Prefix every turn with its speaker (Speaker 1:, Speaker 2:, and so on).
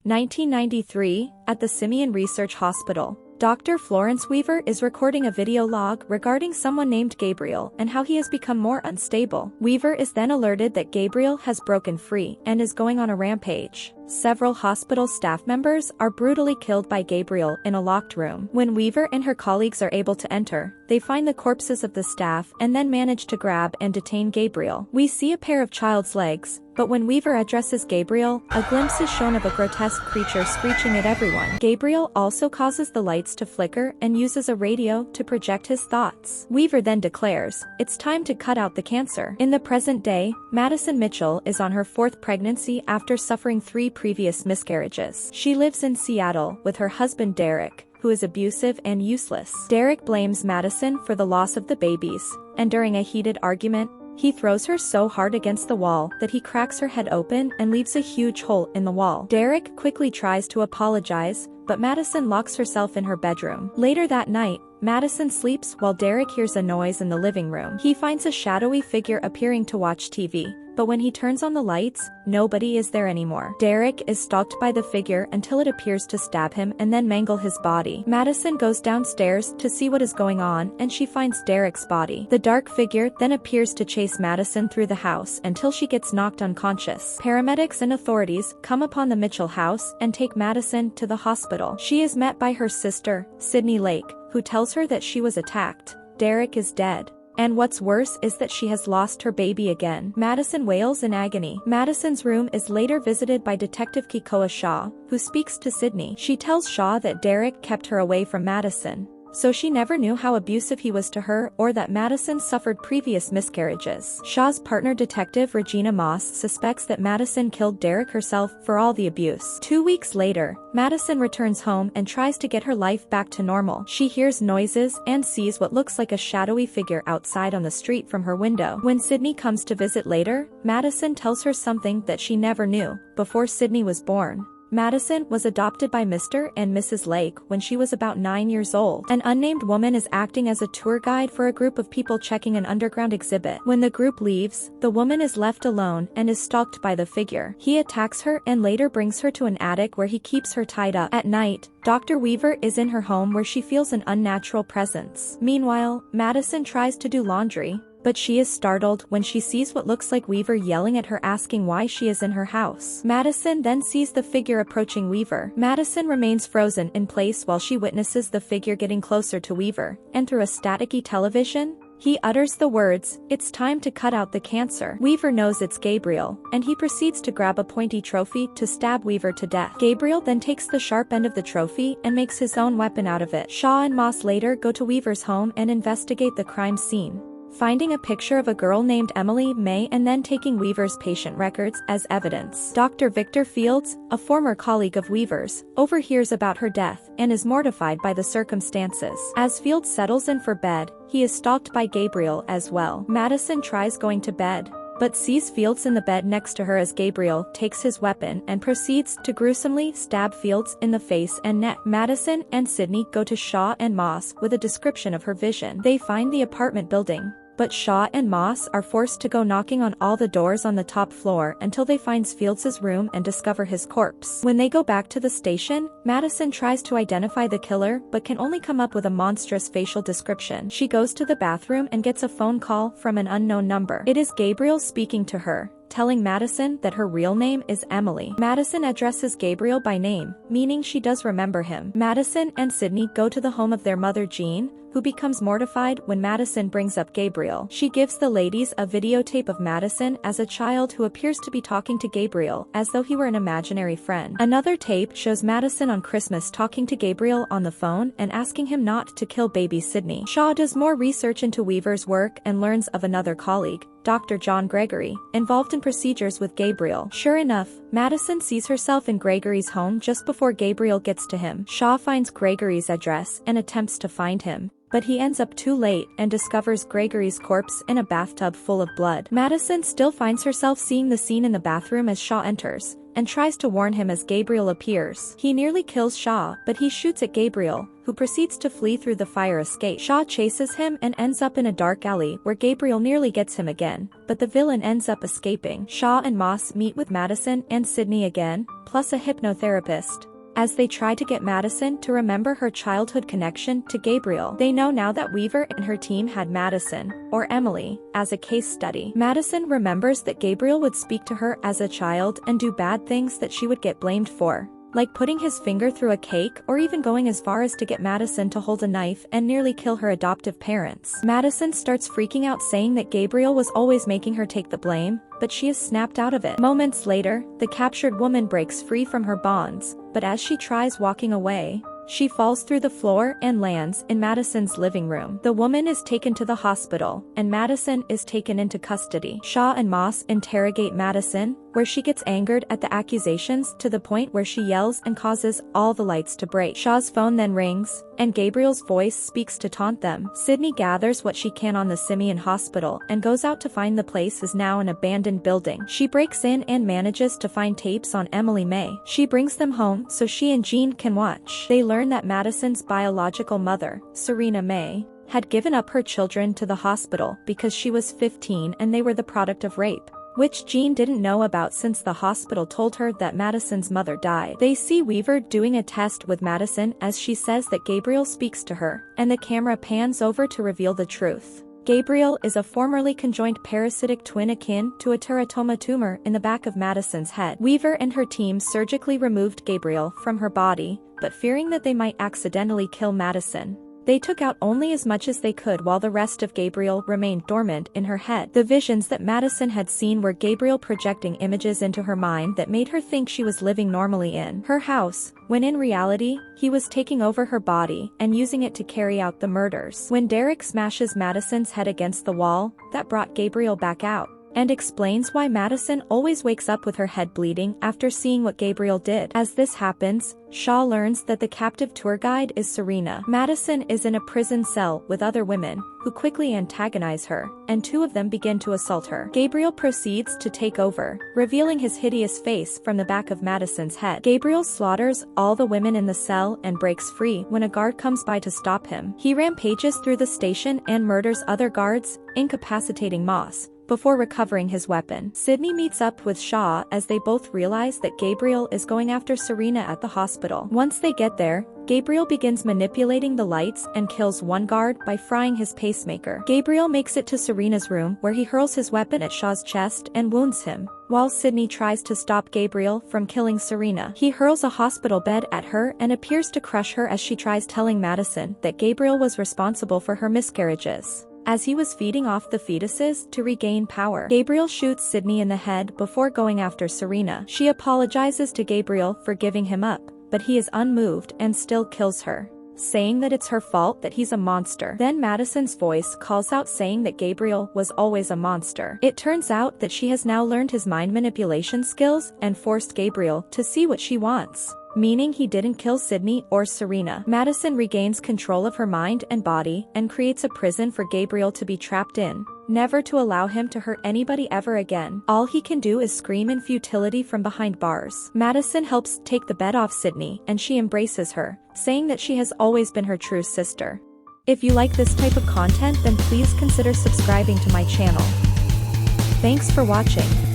Speaker 1: 1993, at the Simion Research Hospital. Dr. Florence Weaver is recording a video log regarding someone named Gabriel and how he has become more unstable. Weaver is then alerted that Gabriel has broken free and is going on a rampage. Several hospital staff members are brutally killed by Gabriel in a locked room. When Weaver and her colleagues are able to enter, they find the corpses of the staff and then manage to grab and detain Gabriel. We see a pair of child's legs, but when Weaver addresses Gabriel, a glimpse is shown of a grotesque creature screeching at everyone. Gabriel also causes the lights to flicker and uses a radio to project his thoughts. Weaver then declares, "It's time to cut out the cancer." In the present day, Madison Mitchell is on her 4th pregnancy after suffering 3 previous miscarriages. She lives in Seattle with her husband Derek, who is abusive and useless. Derek blames Madison for the loss of the babies, and during a heated argument, he throws her so hard against the wall that he cracks her head open and leaves a huge hole in the wall. Derek quickly tries to apologize, but Madison locks herself in her bedroom. Later that night, Madison sleeps while Derek hears a noise in the living room. He finds a shadowy figure appearing to watch TV, but when he turns on the lights, nobody is there anymore. Derek is stalked by the figure until it appears to stab him and then mangle his body. Madison goes downstairs to see what is going on and she finds Derek's body. The dark figure then appears to chase Madison through the house until she gets knocked unconscious. Paramedics and authorities come upon the Mitchell house and take Madison to the hospital. She is met by her sister, Sydney Lake, who tells her that she was attacked. Derek is dead. And what's worse is that she has lost her baby again. Madison wails in agony. Madison's room is later visited by Detective Kekoa Shaw, who speaks to Sydney. She tells Shaw that Derek kept her away from Madison, so she never knew how abusive he was to her or that Madison suffered previous miscarriages. Shaw's partner detective Regina suspects that Madison killed Derek herself for all the abuse. 2 weeks later, Madison returns home and tries to get her life back to normal. She hears noises and sees what looks like a shadowy figure outside on the street from her window. When Sydney comes to visit later, Madison tells her something that she never knew. Before Sydney was born, Madison was adopted by Mr. and Mrs. Lake when she was about 9 years old. An unnamed woman is acting as a tour guide for a group of people checking an underground exhibit. When the group leaves, the woman is left alone and is stalked by the figure. He attacks her and later brings her to an attic where he keeps her tied up. At night, Dr. Weaver is in her home where she feels an unnatural presence. Meanwhile, Madison tries to do laundry, but she is startled when she sees what looks like Weaver yelling at her asking why she is in her house. Madison then sees the figure approaching Weaver. Madison remains frozen in place while she witnesses the figure getting closer to Weaver, and through a staticky television, he utters the words, "It's time to cut out the cancer." Weaver knows it's Gabriel, and he proceeds to grab a pointy trophy to stab Weaver to death. Gabriel then takes the sharp end of the trophy and makes his own weapon out of it. Shaw and Moss later go to Weaver's home and investigate the crime scene, finding a picture of a girl named Emily May and then taking Weaver's patient records as evidence. Dr. Victor Fields, a former colleague of Weaver's, overhears about her death and is mortified by the circumstances. As Fields settles in for bed, he is stalked by Gabriel as well. Madison tries going to bed, but sees Fields in the bed next to her as Gabriel takes his weapon and proceeds to gruesomely stab Fields in the face and neck. Madison and Sydney go to Shaw and Moss with a description of her vision. They find the apartment building, but Shaw and Moss are forced to go knocking on all the doors on the top floor until they find Fields' room and discover his corpse. When they go back to the station, Madison tries to identify the killer but can only come up with a monstrous facial description. She goes to the bathroom and gets a phone call from an unknown number. It is Gabriel speaking to her, telling Madison that her real name is Emily. Madison addresses Gabriel by name, meaning she does remember him. Madison and Sydney go to the home of their mother Jean, who becomes mortified when Madison brings up Gabriel. She gives the ladies a videotape of Madison as a child who appears to be talking to Gabriel as though he were an imaginary friend. Another tape shows Madison on Christmas talking to Gabriel on the phone and asking him not to kill baby Sydney. Shaw does more research into Weaver's work and learns of another colleague, Dr. John Gregory, involved in procedures with Gabriel. Sure enough, Madison sees herself in Gregory's home just before Gabriel gets to him. Shaw finds Gregory's address and attempts to find him, but he ends up too late and discovers Gregory's corpse in a bathtub full of blood. Madison still finds herself seeing the scene in the bathroom as Shaw enters, and tries to warn him as Gabriel appears. He nearly kills Shaw, but he shoots at Gabriel, who proceeds to flee through the fire escape. Shaw chases him and ends up in a dark alley where Gabriel nearly gets him again, but the villain ends up escaping. Shaw and Moss meet with Madison and Sydney again, plus a hypnotherapist, as they try to get Madison to remember her childhood connection to Gabriel. They know now that Weaver and her team had Madison, or Emily, as a case study. Madison remembers that Gabriel would speak to her as a child and do bad things that she would get blamed for, like putting his finger through a cake or even going as far as to get Madison to hold a knife and nearly kill her adoptive parents. Madison starts freaking out, saying that Gabriel was always making her take the blame, but she is snapped out of it. Moments later, the captured woman breaks free from her bonds, but as she tries walking away, she falls through the floor and lands in Madison's living room. The woman is taken to the hospital, and Madison is taken into custody. Shaw and Moss interrogate Madison, where she gets angered at the accusations to the point where she yells and causes all the lights to break. Shaw's phone then rings, and Gabriel's voice speaks to taunt them. Sydney gathers what she can on the Simion hospital and goes out to find the place is now an abandoned building. She breaks in and manages to find tapes on Emily May. She brings them home so she and Jean can watch. They learn that Madison's biological mother, Serena May, had given up her children to the hospital because she was 15 and they were the product of rape, which Jean didn't know about since the hospital told her that Madison's mother died. They see Weaver doing a test with Madison as she says that Gabriel speaks to her, and the camera pans over to reveal the truth. Gabriel is a formerly conjoined parasitic twin akin to a teratoma tumor in the back of Madison's head. Weaver and her team surgically removed Gabriel from her body, but fearing that they might accidentally kill Madison, they took out only as much as they could while the rest of Gabriel remained dormant in her head. The visions that Madison had seen were Gabriel projecting images into her mind that made her think she was living normally in her house, when in reality, he was taking over her body and using it to carry out the murders. When Derek smashes Madison's head against the wall, that brought Gabriel back out, and explains why Madison always wakes up with her head bleeding after seeing what Gabriel did. As this happens, Shaw learns that the captive tour guide is Serena. Madison is in a prison cell with other women, who quickly antagonize her, and two of them begin to assault her. Gabriel proceeds to take over, revealing his hideous face from the back of Madison's head. Gabriel slaughters all the women in the cell and breaks free when a guard comes by to stop him. He rampages through the station and murders other guards, incapacitating Moss, before recovering his weapon. Sydney meets up with Shaw as they both realize that Gabriel is going after Serena at the hospital. Once they get there, Gabriel begins manipulating the lights and kills one guard by frying his pacemaker. Gabriel makes it to Serena's room where he hurls his weapon at Shaw's chest and wounds him, while Sydney tries to stop Gabriel from killing Serena. He hurls a hospital bed at her and appears to crush her as she tries telling Madison that Gabriel was responsible for her miscarriages, as he was feeding off the fetuses to regain power. Gabriel shoots Sydney in the head before going after Serena. She apologizes to Gabriel for giving him up, but he is unmoved and still kills her, saying that it's her fault that he's a monster. Then Madison's voice calls out saying that Gabriel was always a monster. It turns out that she has now learned his mind manipulation skills and forced Gabriel to see what she wants, meaning he didn't kill Sydney or Serena. Madison regains control of her mind and body and creates a prison for Gabriel to be trapped in, never to allow him to hurt anybody ever again. All he can do is scream in futility from behind bars. Madison helps take the bed off Sydney and she embraces her, saying that she has always been her true sister. If you like this type of content, then please consider subscribing to my channel. Thanks for watching.